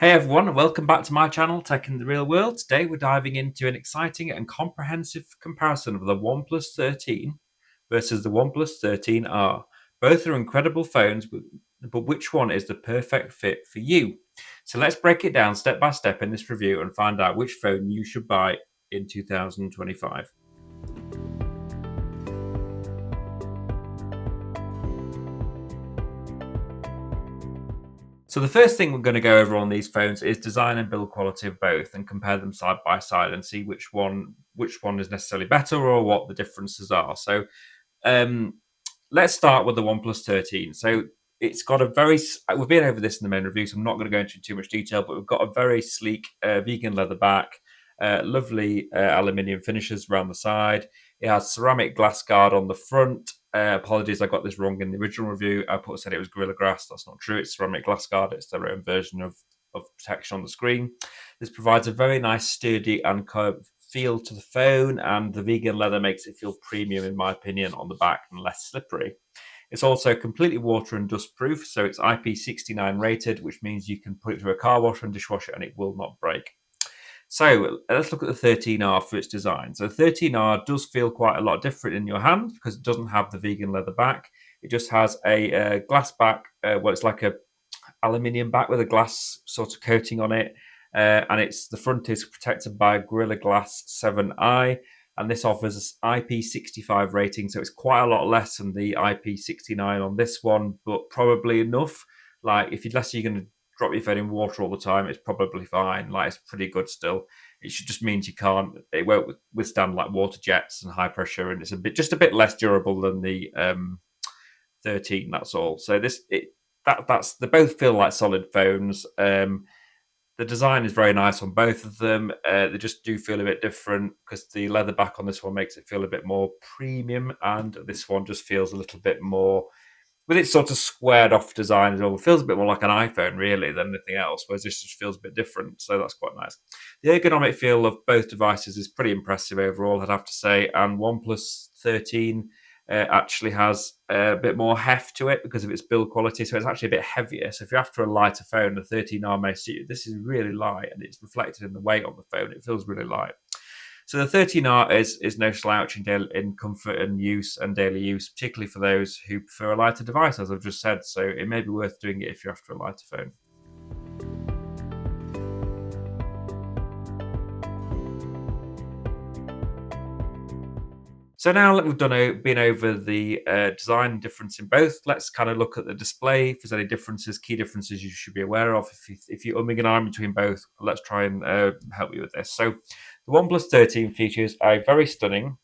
Hey everyone, and welcome back to my channel, Tech in the Real World. Today we're diving into an exciting and comprehensive comparison of the OnePlus 13 versus the OnePlus 13R. Both are incredible phones, but which one is the perfect fit for you? So let's break it down step by step in this review and find out which phone you should buy in 2025. So the first thing we're going to go over on these phones is design and build quality of both, and compare them side by side and see which one is necessarily better or what the differences are. So um, let's start with the OnePlus 13. So it's got a very we've been over this in the main review, so I'm not going to go into too much detail, but we've got a very sleek vegan leather back, lovely aluminium finishes around the side. It has ceramic glass guard on the front. Apologies, I got this wrong in the original review. I said it was Gorilla Glass. That's not true. It's ceramic glass guard. It's their own version of protection on the screen. This provides a very nice, sturdy and curved feel to the phone, and the vegan leather makes it feel premium, in my opinion, on the back and less slippery. It's also completely water and dust proof, so it's IP69 rated, which means you can put it through a car washer and dishwasher and it will not break. So let's look at the 13R for its design. So 13R does feel quite a lot different in your hand because it doesn't have the vegan leather back. It just has a glass back. It's like a aluminium back with a glass sort of coating on it, and it's the front is protected by Gorilla Glass 7i, and this offers an IP65 rating, so it's quite a lot less than the IP69 on this one, but probably enough. Like if you're going to drop your phone in water all the time, it's probably fine. Like it's pretty good still. It should just means it won't withstand like water jets and high pressure, and it's just a bit less durable than the 13. That's all. So that's they both feel like solid phones. The design is very nice on both of them. They just do feel a bit different because the leather back on this one makes it feel a bit more premium, and this one just feels a little bit more with its sort of squared off design as well. It feels a bit more like an iPhone really than anything else, whereas this just feels a bit different. So that's quite nice. The ergonomic feel of both devices is pretty impressive overall, I'd have to say. And OnePlus 13 actually has a bit more heft to it because of its build quality. So it's actually a bit heavier. So if you're after a lighter phone, the 13R may suit you. This is really light and it's reflected in the weight on the phone. It feels really light. So the 13R is no slouch in comfort and use and daily use, particularly for those who prefer a lighter device, as I've just said. So it may be worth doing it if you're after a lighter phone. So now that we've been over the design difference in both, let's kind of look at the display. If there's any differences, key differences you should be aware of. If you're umming and ahhing between both, let's try and help you with this. So the OnePlus 13 features a very stunning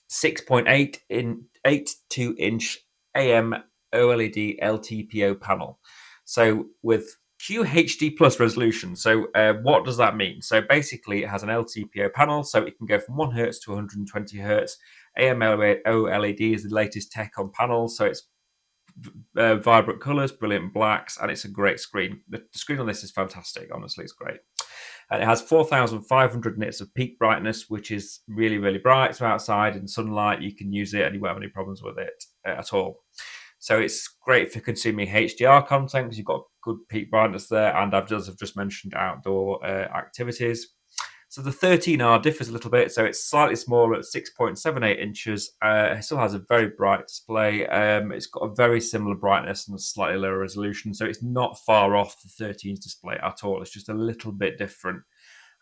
6.82-inch AM OLED LTPO panel. So with QHD plus resolution. So what does that mean? So basically, it has an LTPO panel, so it can go from 1 hertz to 120 hertz. OLED is the latest tech on panels, so it's vibrant colors, brilliant blacks, and it's a great screen. The screen on this is fantastic. Honestly, it's great. And it has 4,500 nits of peak brightness, which is really, really bright. So outside in sunlight, you can use it and you won't have any problems with it at all. So it's great for consuming HDR content because you've got good peak brightness there. And I've just mentioned outdoor activities. So the 13R differs a little bit. So it's slightly smaller at 6.78 inches. It still has a very bright display. It's got a very similar brightness and a slightly lower resolution. So it's not far off the 13's display at all. It's just a little bit different.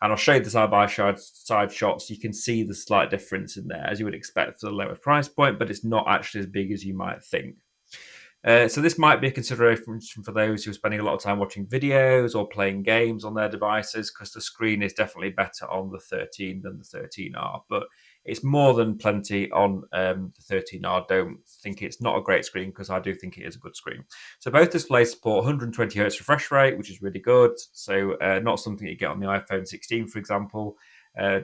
And I'll show you the side shots. You can see the slight difference in there, as you would expect for the lower price point, but it's not actually as big as you might think. So this might be a consideration for those who are spending a lot of time watching videos or playing games on their devices, because the screen is definitely better on the 13 than the 13R. But it's more than plenty on the 13R. Don't think it's not a great screen, because I do think it is a good screen. So both displays support 120 hertz refresh rate, which is really good. So not something you get on the iPhone 16, for example.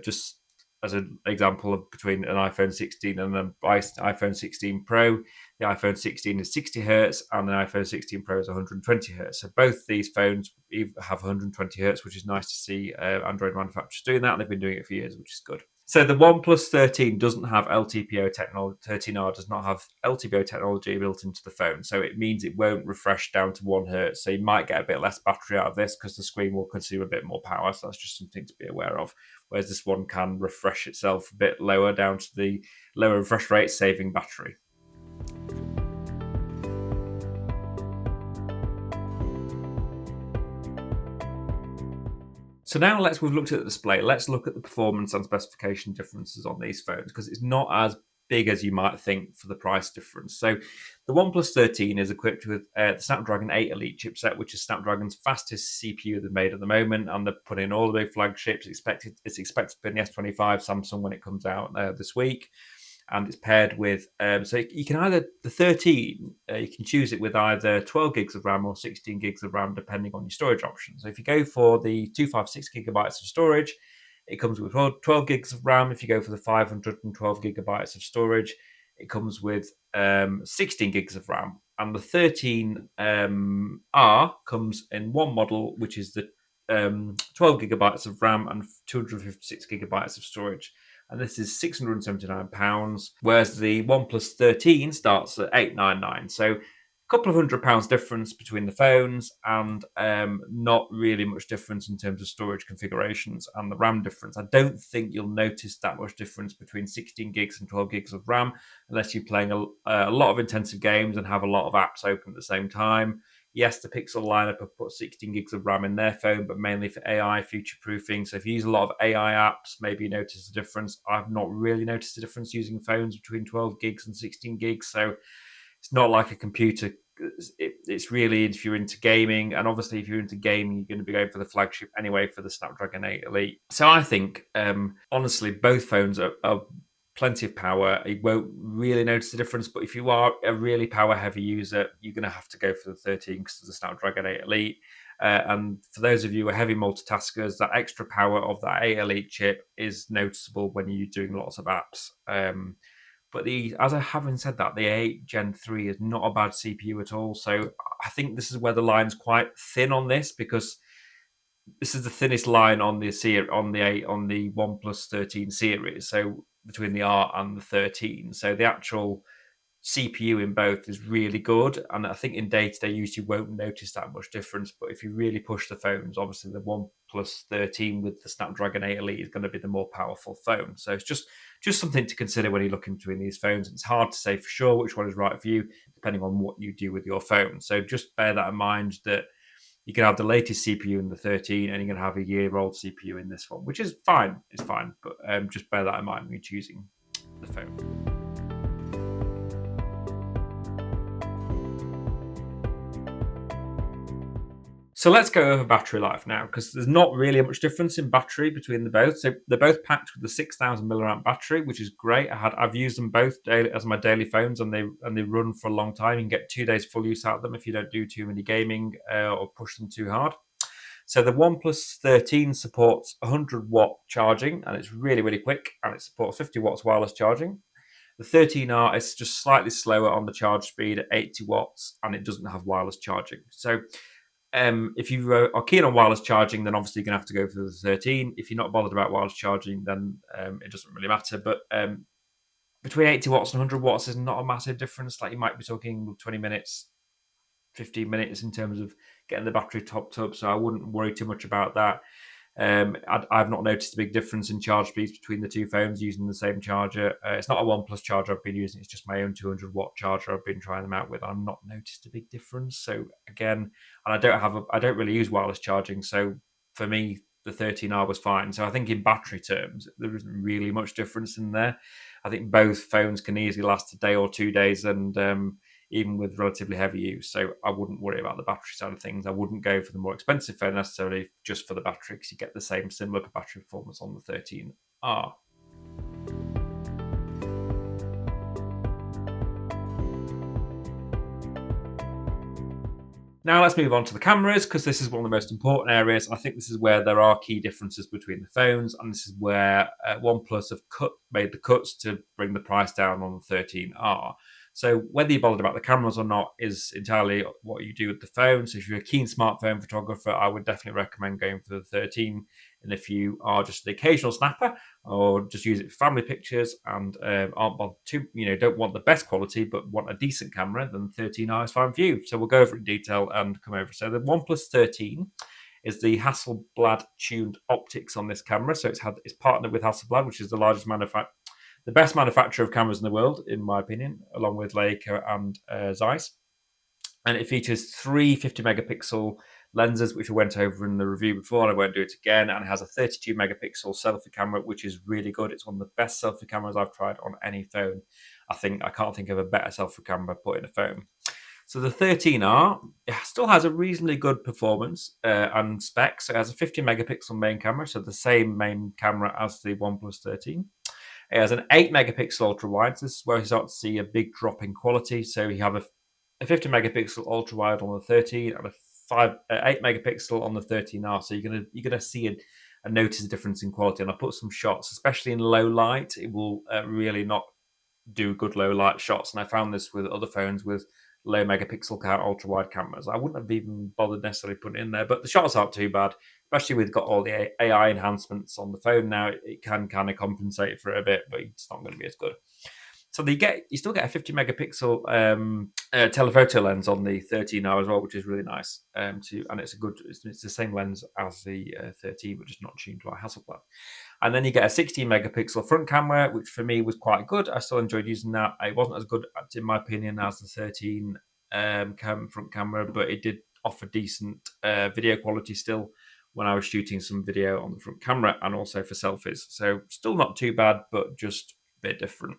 Just as an example of between an iPhone 16 and an iPhone 16 Pro, the iPhone 16 is 60 hertz and the iPhone 16 Pro is 120 hertz. So both these phones have 120 hertz, which is nice to see Android manufacturers doing that. They've been doing it for years, which is good. So the OnePlus 13 doesn't have LTPO technology. 13R does not have LTPO technology built into the phone, so it means it won't refresh down to 1 hertz. So you might get a bit less battery out of this because the screen will consume a bit more power. So that's just something to be aware of. Whereas this one can refresh itself a bit lower down to the lower refresh rate, saving battery. So now we've looked at the display, let's look at the performance and specification differences on these phones, because it's not as big as you might think for the price difference. So the OnePlus 13 is equipped with the Snapdragon 8 Elite chipset, which is Snapdragon's fastest CPU they've made at the moment, and they're putting in all the big flagships. It's expected to be in the S25 Samsung when it comes out this week. And it's paired with so you can either the 13 you can choose it with either 12 gigs of RAM or 16 gigs of RAM depending on your storage option. So if you go for the 256 gigabytes of storage, it comes with 12 gigs of RAM. If you go for the 512 gigabytes of storage, it comes with 16 gigs of RAM. And the 13 R comes in one model, which is the 12 gigabytes of RAM and 256 gigabytes of storage, and this is £679, whereas the OnePlus 13 starts at £899. So a couple of £100 difference between the phones, and not really much difference in terms of storage configurations and the RAM difference. I don't think you'll notice that much difference between 16 gigs and 12 gigs of RAM unless you're playing a lot of intensive games and have a lot of apps open at the same time. Yes, the Pixel lineup have put 16 gigs of RAM in their phone, but mainly for AI future proofing. So if you use a lot of AI apps, maybe you notice a difference. I've not really noticed a difference using phones between 12 gigs and 16 gigs. So it's not like a computer. It's really if you're into gaming, and obviously if you're into gaming, you're going to be going for the flagship anyway for the Snapdragon 8 Elite. So I think, honestly, both phones are plenty of power. You won't really notice the difference, but if you are a really power heavy user, you're going to have to go for the 13 because of the Snapdragon 8 Elite. And for those of you who are heavy multitaskers, that extra power of that 8 Elite chip is noticeable when you're doing lots of apps. But having said that, the 8 Gen 3 is not a bad CPU at all. So I think this is where the line's quite thin on this, because this is the thinnest line on the OnePlus 13 series. So between the R and the 13. So the actual CPU in both is really good, and I think in day-to-day use you won't notice that much difference. But if you really push the phones, obviously the OnePlus 13 with the Snapdragon 8 Elite is going to be the more powerful phone. So it's just something to consider when you're looking between these phones. It's hard to say for sure which one is right for you, depending on what you do with your phone. So just bear that in mind, that you can have the latest CPU in the 13 and you're going to have a year-old CPU in this one, which is fine. It's fine, but just bear that in mind when you're choosing the phone. So let's go over battery life now, because there's not really much difference in battery between the both. So they're both packed with the 6,000 milliamp battery, which is great. I've used them both daily as my daily phones, and they run for a long time. You can get 2 days full use out of them if you don't do too many gaming or push them too hard. So the OnePlus 13 supports 100-watt charging, and it's really, really quick, and it supports 50 watts wireless charging. The 13R is just slightly slower on the charge speed at 80 watts, and it doesn't have wireless charging. So if you are keen on wireless charging, then obviously you're going to have to go for the 13. If you're not bothered about wireless charging, then it doesn't really matter. But between 80 watts and 100 watts is not a massive difference. Like, you might be talking 20 minutes, 15 minutes in terms of getting the battery topped up. So I wouldn't worry too much about that. I've not noticed a big difference in charge speeds between the two phones using the same charger. It's not a OnePlus charger I've been using. It's just my own 200-watt charger I've been trying them out with. I've not noticed a big difference. So again, and I don't really use wireless charging. So for me, the 13R was fine. So I think in battery terms, there isn't really much difference in there. I think both phones can easily last a day or 2 days, and even with relatively heavy use. So I wouldn't worry about the battery side of things. I wouldn't go for the more expensive phone necessarily just for the battery, because you get the same similar battery performance on the 13R. Now let's move on to the cameras, because this is one of the most important areas. I think this is where there are key differences between the phones, and this is where OnePlus have made the cuts to bring the price down on the 13R. So whether you're bothered about the cameras or not is entirely what you do with the phone. So if you're a keen smartphone photographer, I would definitely recommend going for the 13. And if you are just the occasional snapper or just use it for family pictures and aren't bothered to, don't want the best quality but want a decent camera, then the 13R is fine for you. So we'll go over it in detail and come over. So the OnePlus 13 is the Hasselblad tuned optics on this camera. So it's partnered with Hasselblad, which is the best manufacturer of cameras in the world, in my opinion, along with Leica and Zeiss. And it features three 50 megapixel lenses, which I went over in the review before, and I won't do it again. And it has a 32 megapixel selfie camera, which is really good. It's one of the best selfie cameras I've tried on any phone. I can't think of a better selfie camera put in a phone. So the 13R still has a reasonably good performance and specs. It has a 50 megapixel main camera, so the same main camera as the OnePlus 13. It has an 8 megapixel ultra wide. This is where you start to see a big drop in quality. So you have a 50 megapixel ultra wide on the 13 and a 8 megapixel on the 13R. So you're gonna see a notice a difference in quality. And I put some shots, especially in low light. It will really not do good low light shots. And I found this with other phones with low megapixel ultra wide cameras. I wouldn't have even bothered necessarily putting it in there, but the shots aren't too bad, especially with got all the AI enhancements on the phone now. It can kind of compensate for it a bit, but it's not going to be as good. So you still get a 50 megapixel telephoto lens on the 13R as well, which is really nice. And it's the same lens as the 13, but just not tuned by Hasselblad. And then you get a 16 megapixel front camera, which for me was quite good. I still enjoyed using that. It wasn't as good, in my opinion, as the 13 front camera, but it did offer decent video quality still when I was shooting some video on the front camera and also for selfies. So still not too bad, but just a bit different.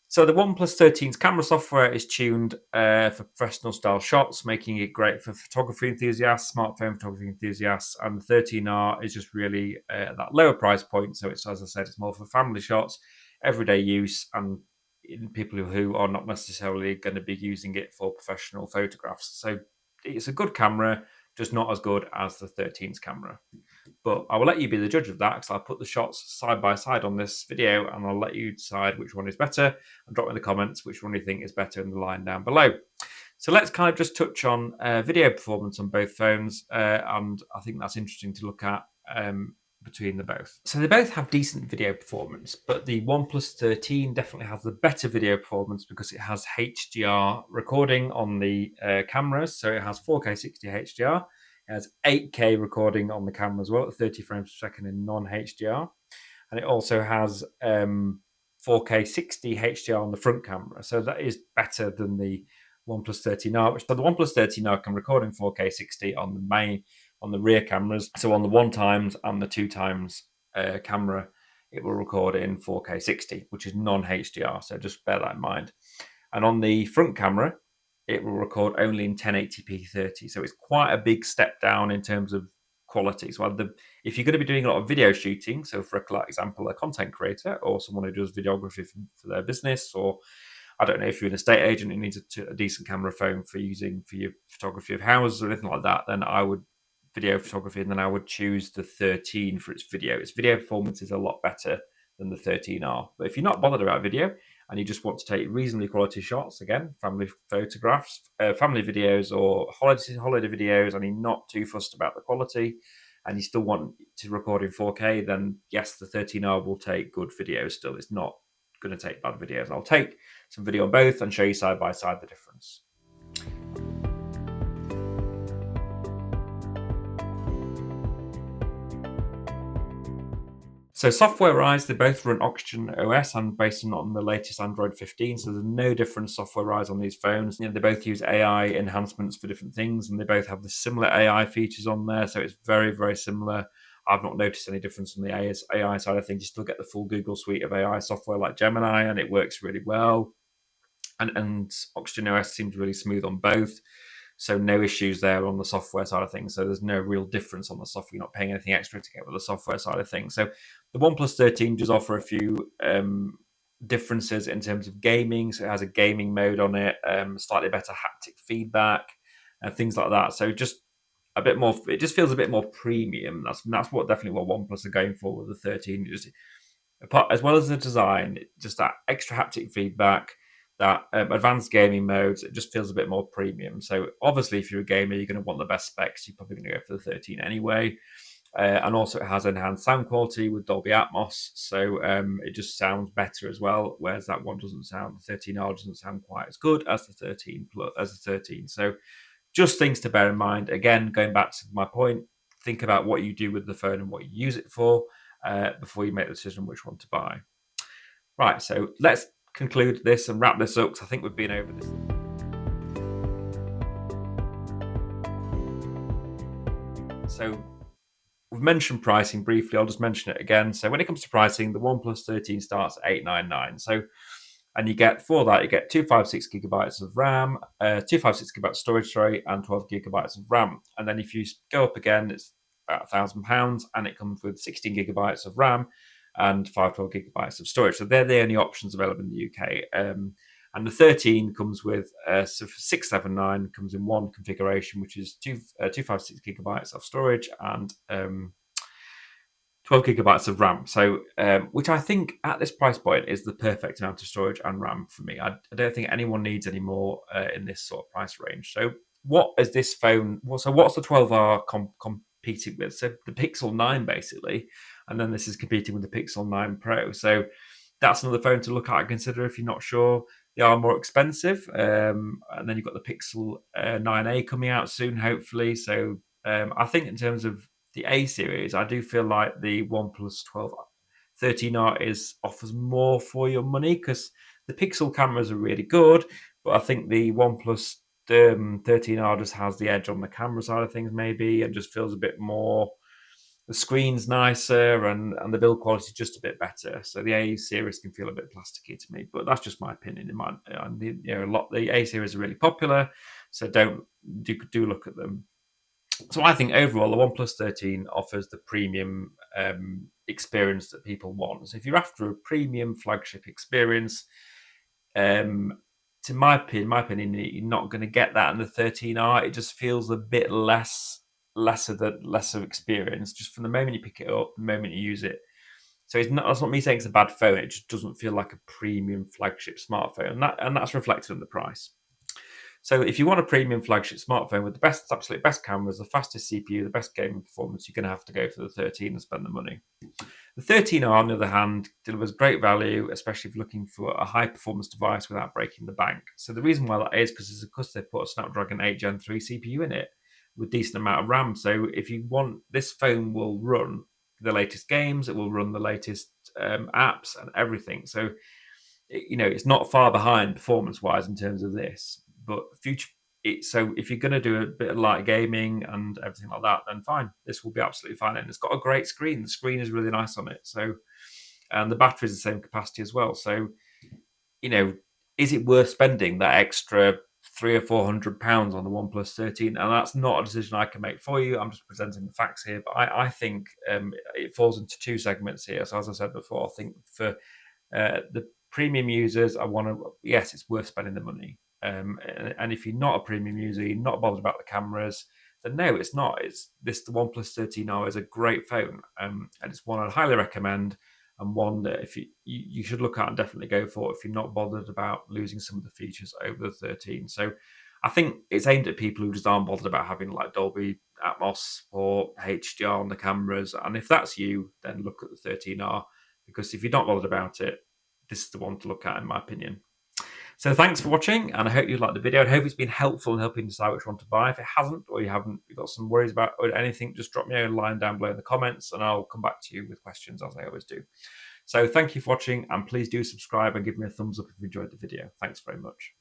So the OnePlus 13's camera software is tuned for professional style shots, making it great for photography enthusiasts, smartphone photography enthusiasts, and the 13R is just really that lower price point. So it's, as I said, it's more for family shots, everyday use, and in people who are not necessarily going to be using it for professional photographs. So it's a good camera, just not as good as the 13's camera. But I will let you be the judge of that because I'll put the shots side by side on this video and I'll let you decide which one is better and drop in the comments which one you think is better in the line down below. So let's kind of just touch on video performance on both phones, and I think that's interesting to look at between the both. So they both have decent video performance, but the OnePlus 13 definitely has the better video performance because it has HDR recording on the cameras. So it has 4K 60 HDR. It has 8K recording on the camera as well, at 30 frames per second in non-HDR. And it also has 4K 60 HDR on the front camera. So that is better than the OnePlus 13R. So the OnePlus 13R can record in 4K 60 on the rear cameras. So on the 1x and the 2x camera, it will record in 4K 60, which is non-HDR. So just bear that in mind. And on the front camera, it will record only in 1080p 30. So it's quite a big step down in terms of quality. So if you're going to be doing a lot of video shooting, so for example, a content creator or someone who does videography for their business, or I don't know, if you're an estate agent who needs a decent camera phone for using for your photography of houses or anything like that, then I would video photography, and then I would choose the 13 for its video. Its video performance is a lot better than the 13R. But if you're not bothered about video and you just want to take reasonably quality shots, again, family photographs, family videos, or holiday videos, and you're not too fussed about the quality, and you still want to record in 4K, then yes, the 13R will take good videos still. It's not going to take bad videos. I'll take some video on both and show you side by side the difference. So software-wise, they both run Oxygen OS and based on the latest Android 15. So there's no difference software-wise on these phones. They both use AI enhancements for different things, and they both have the similar AI features on there. So it's very, very similar. I've not noticed any difference on the AI side of things. You still get the full Google suite of AI software like Gemini, and it works really well. And Oxygen OS seems really smooth on both. So no issues there on the software side of things. So there's no real difference on the software. You're not paying anything extra to get with the software side of things. So the OnePlus 13 does offer a few differences in terms of gaming. So it has a gaming mode on it, slightly better haptic feedback, and things like that. So just a bit more. It just feels a bit more premium. That's what definitely what OnePlus are going for with the 13. Just as well as the design, just that extra haptic feedback. that advanced gaming modes, it just feels a bit more premium. So obviously, if you're a gamer, you're going to want the best specs. You're probably going to go for the 13 anyway. And also, it has enhanced sound quality with Dolby Atmos, so it just sounds better as well. Whereas that one doesn't sound, the 13R doesn't sound quite as good as the 13 plus as the 13. So just things to bear in mind. Again, going back to my point, think about what you do with the phone and what you use it for before you make the decision which one to buy. Right, so let's conclude this and wrap this up because I think we've been over this. So we've mentioned pricing briefly. I'll just mention it again. So when it comes to pricing, the OnePlus 13 starts at $899. So, and you get for that, you get 256 gigabytes of RAM, 256 gigabytes storage, sorry, and 12 gigabytes of RAM. And then if you go up again, it's about £1,000, and it comes with 16 gigabytes of RAM and 512 gigabytes of storage. So they're the only options available in the UK. And the 13 comes with so for 679 comes in one configuration, which is 256 gigabytes of storage and 12 gigabytes of RAM. So, which I think at this price point is the perfect amount of storage and RAM for me. I don't think anyone needs any more in this sort of price range. So, what is this phone? So, what's the 12R competing with? So, the Pixel 9 basically, and then this is competing with the Pixel 9 Pro. So, that's another phone to look at and consider if you're not sure. They are more expensive, and then you've got the Pixel 9a coming out soon, hopefully. So, I think in terms of the A series, I do feel like the OnePlus 12 13R offers more for your money because the Pixel cameras are really good, but I think the OnePlus 13R just has the edge on the camera side of things, maybe, and just feels a bit more. The screen's nicer and the build quality is just a bit better. So the A series can feel a bit plasticky to me, but that's just my opinion. The A series are really popular, so do look at them. So I think overall, the OnePlus 13 offers the premium experience that people want. So if you're after a premium flagship experience, to my opinion, you're not going to get that in the 13R. It just feels a bit lesser experience just from the moment you pick it up, the moment you use it. So that's not me saying it's a bad phone. It just doesn't feel like a premium flagship smartphone, and that's reflected in the price. So if you want a premium flagship smartphone with the absolute best cameras, the fastest CPU, the best gaming performance, you're going to have to go for the 13 and spend the money. The 13R, on the other hand, delivers great value, especially if you're looking for a high-performance device without breaking the bank. So the reason why that is because they put a Snapdragon 8 Gen 3 CPU in it with a decent amount of RAM. So if you want, this phone will run the latest games, it will run the latest apps and everything. So, it's not far behind performance-wise in terms of this. But so if you're going to do a bit of light gaming and everything like that, then fine, this will be absolutely fine. And it's got a great screen. The screen is really nice on it. So, and the battery is the same capacity as well. So, is it worth spending that extra £300 or £400 on the OnePlus 13? And that's not a decision I can make for you. I'm just presenting the facts here. But I think it falls into two segments here. So as I said before, I think for the premium users, yes, it's worth spending the money. And if you're not a premium user, you're not bothered about the cameras, then no, it's not. The OnePlus 13R is a great phone, and it's one I'd highly recommend, and one that if you should look at and definitely go for if you're not bothered about losing some of the features over the 13. So I think it's aimed at people who just aren't bothered about having like Dolby Atmos or HDR on the cameras, and if that's you, then look at the 13R, because if you're not bothered about it, this is the one to look at, in my opinion. So thanks for watching, and I hope you liked the video. I hope it's been helpful in helping decide which one to buy. If it hasn't, or you've got some worries about or anything, just drop me a line down below in the comments, and I'll come back to you with questions as I always do. So thank you for watching, and please do subscribe and give me a thumbs up if you enjoyed the video. Thanks very much.